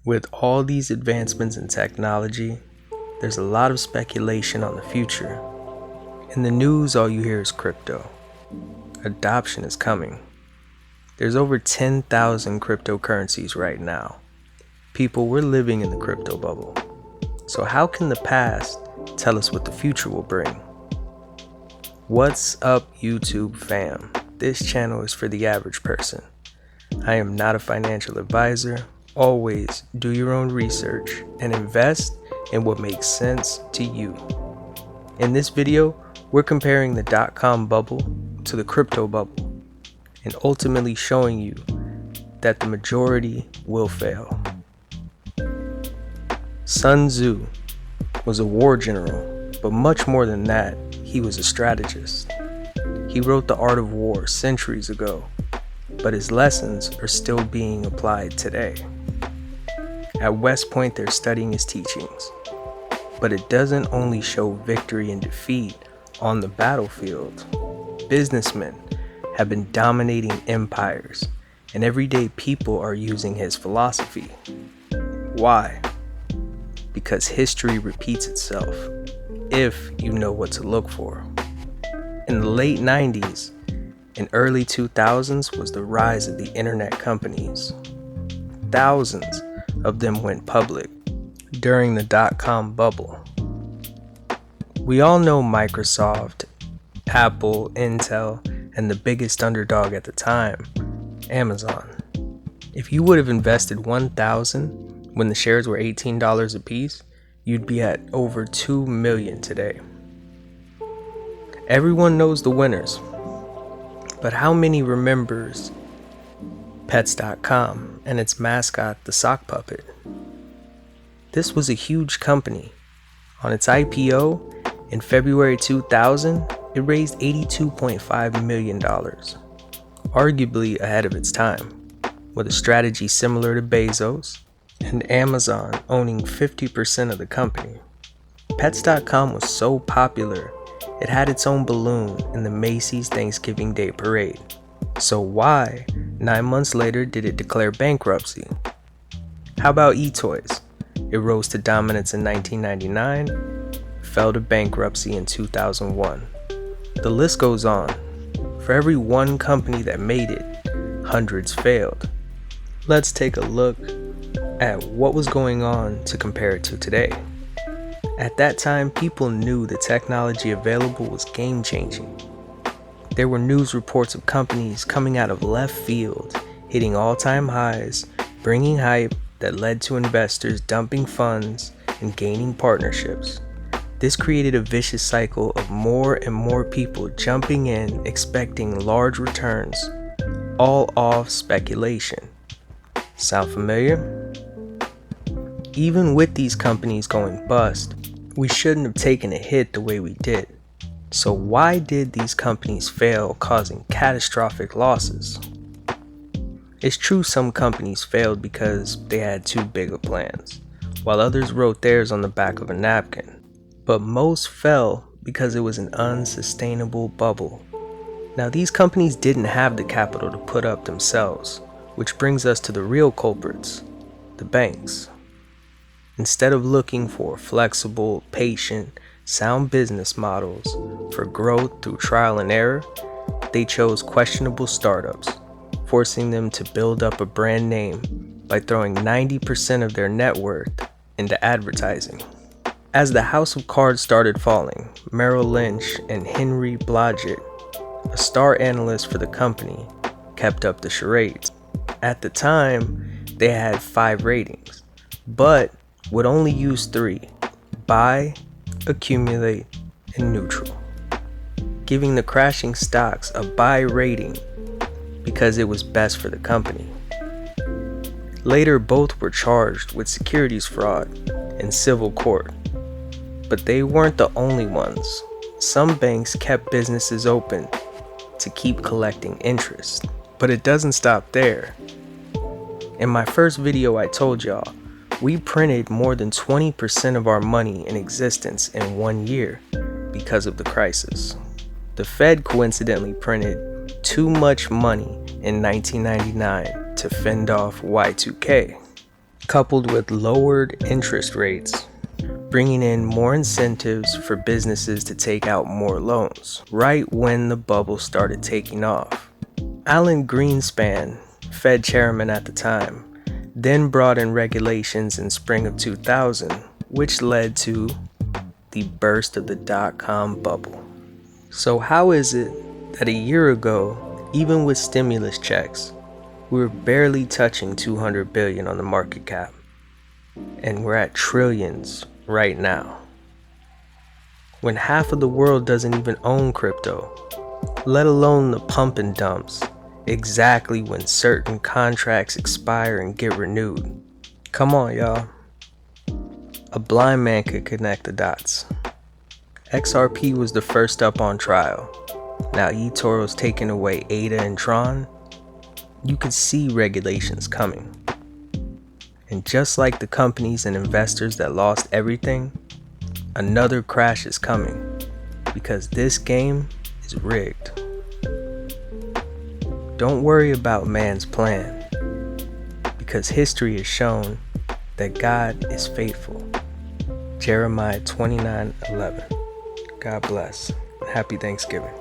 With all these advancements in technology, there's a lot of speculation on the future. In the news, all you hear is crypto. Adoption is coming. There's over 10,000 cryptocurrencies right now. People, we're living in the crypto bubble. So how can the past tell us what the future will bring? What's up, YouTube fam? This channel is for the average person. I am not a financial advisor. Always do your own research and invest in what makes sense to you. In this video, we're comparing the dot-com bubble to the crypto bubble and ultimately showing you that the majority will fail. Sun Tzu was a war general, but much more than that, he was a strategist. He wrote The Art of War centuries ago, but his lessons are still being applied today. At West Point, they're studying his teachings, but it doesn't only show victory and defeat on the battlefield. Businessmen have been dominating empires, and everyday people are using his philosophy. Why? Because history repeats itself, if you know what to look for. In the late 90s and early 2000s was the rise of the internet companies. Thousands of them went public during the dot-com bubble. We all know Microsoft, Apple, Intel, and the biggest underdog at the time, Amazon. If you would have invested $1,000 when the shares were $18 a piece, you'd be at over $2 million today. Everyone knows the winners, but how many remembers Pets.com and its mascot, the sock puppet? This was a huge company. On its IPO in February 2000, it raised $82.5 million, arguably ahead of its time, with a strategy similar to Bezos and Amazon owning 50% of the company. Pets.com was so popular, it had its own balloon in the Macy's Thanksgiving Day Parade. So why, 9 months later, did it declare bankruptcy? How about eToys? It rose to dominance in 1999, fell to bankruptcy in 2001. The list goes on. For every one company that made it, hundreds failed. Let's take a look at what was going on to compare it to today. At that time, people knew the technology available was game-changing. There were news reports of companies coming out of left field, hitting all-time highs, bringing hype that led to investors dumping funds and gaining partnerships. This created a vicious cycle of more and more people jumping in, expecting large returns, all off speculation. Sound familiar? Even with these companies going bust, we shouldn't have taken a hit the way we did. So why did these companies fail, causing catastrophic losses? It's true some companies failed because they had too big of plans, while others wrote theirs on the back of a napkin. But most fell because it was an unsustainable bubble. Now, these companies didn't have the capital to put up themselves, which brings us to the real culprits, the banks. Instead of looking for flexible, patient, sound business models for growth through trial and error, they chose questionable startups, forcing them to build up a brand name by throwing 90% of their net worth into advertising. As the house of cards started falling, Merrill Lynch and Henry Blodgett, a star analyst for the company, kept up the charades. At the time, they had 5 ratings, but would only use 3: buy, accumulate, and neutral, giving the crashing stocks a buy rating because it was best for the company. Later, both were charged with securities fraud in civil court, but they weren't the only ones. Some banks kept businesses open to keep collecting interest, but it doesn't stop there. In my first video, I told y'all, we printed more than 20% of our money in existence in 1 year because of the crisis. The Fed coincidentally printed too much money in 1999 to fend off Y2K. coupled with lowered interest rates, bringing in more incentives for businesses to take out more loans, right when the bubble started taking off. Alan Greenspan, Fed chairman at the time, then brought in regulations in spring of 2000, which led to the burst of the dot-com bubble. So how is it that a year ago, even with stimulus checks, we were barely touching 200 billion on the market cap, and we're at trillions right now? When half of the world doesn't even own crypto, let alone the pump and dumps, exactly when certain contracts expire and get renewed. Come on, y'all. A blind man could connect the dots. XRP was the first up on trial. Now eToro's taking away ADA and Tron. You could see regulations coming. And just like the companies and investors that lost everything, another crash is coming, because this game is rigged. Don't worry about man's plan, because history has shown that God is faithful. Jeremiah 29:11. God bless. Happy Thanksgiving.